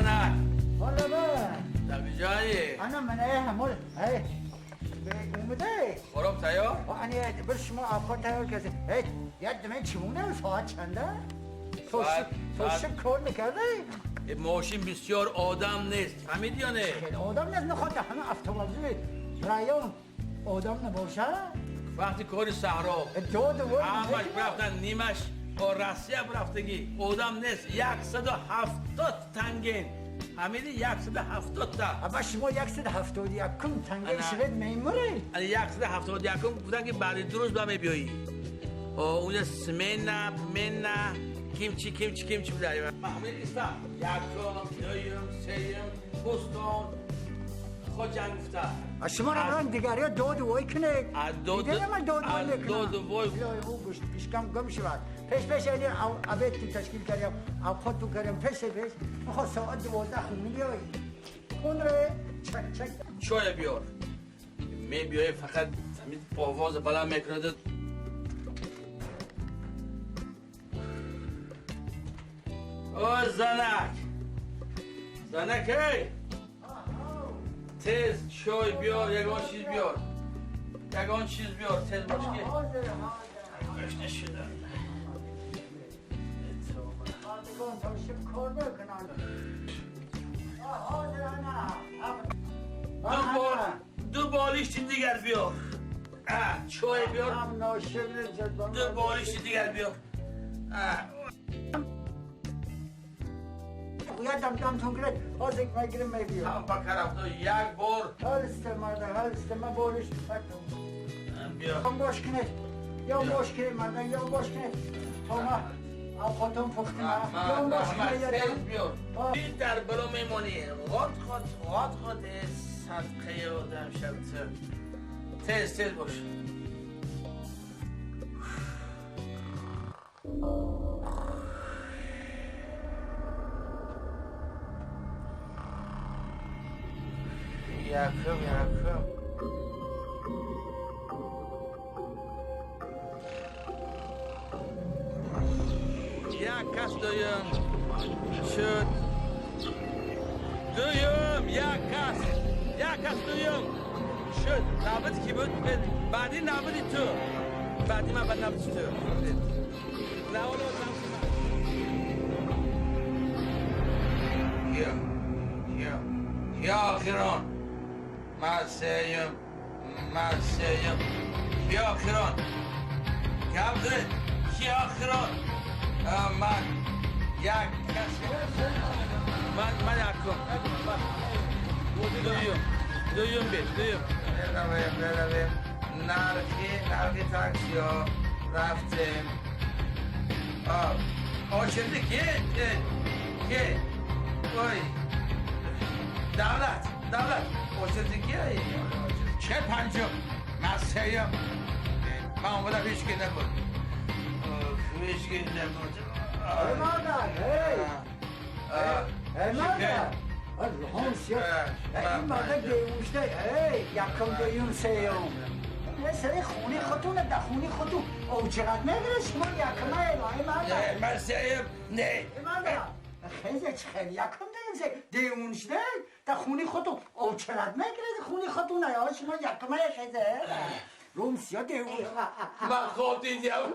زنک حالا با در جایی انا من همول هی اومده خورم تیار؟ انا بر شما آفات تیار کرده هی یاد من چمونه ساعت چنده؟ توشب کار میکرده؟ این ماشین بسیار آدم نیست فهمیدی یا نه؟ خیلی آدم نیست نخواد همه افتوازی رایان آدم نباشه؟ وقتی کاری صحرا همش برفتن نیمش با رسیه برفتگی آدم نیست 170 تنگین فهمیدی 170 تا اما شما 171 تنگین شوید میموری 171 بودن که بعد 2 روز با می بیایی اونجا سمنه کیمچی بودن محمود نیستم یکم دویم سیم بستان خود جنگ گفته شما را دیگری ها دو وای کنید دیده من دو وای میکنم دو وای او گشتم گم شود پیش اینی عبید تو تشکیل کردیم خود تو کردیم پیش میخواد ساعت 12 خون میلیایی کن ره چک چای بیار می بیایی فقط آواز بلند میکنه او زنک هی تیز چای بیار یگان چیز بیار تیز باش که گشته شده دو بالیش دیگر بیار چای بیار دو بالیش دیگر بیار یادم تون کرد از یک میگیرم میبیام هم بکر افتاد یک بار هلسته من بارش فتم بیا هم باش کنید یا باش کنید مردن یا باش کنید تا ما خودم پختیم یا باش کنید بیار این در برو میمونی غاد صدقه آدم شد تیز باش یکم یک کس دویم شد یک کس دویم شد نوبتی کی بود؟ بعدی نوبتی تو بعدی من بعد نوبتی تو نه اولو یا آخران من سیم یا آخران کم داره یا آخران من یک کسی من یکم دویم برویم نرخی تاکسی ها رفتیم آچنده که وای دولت آچنده که چه پنجم من سیم من اومدم هیچ که نبود Hey mother, hey mother. Allah'ım ya. Hey mother demişti. Hey yakın duyum seyum. Ne seni khuni khatun da khuni khatu. O çekat ne giriş bu yakına hey mother. Ben seyim ne? Hey mother. خیلی خیلی yakın değilse demişti. Da khuni khatu. O çekat ne giriş khuni khatu ne ya şuna yakına خیلی. روم سیاه دیو من خود دیدم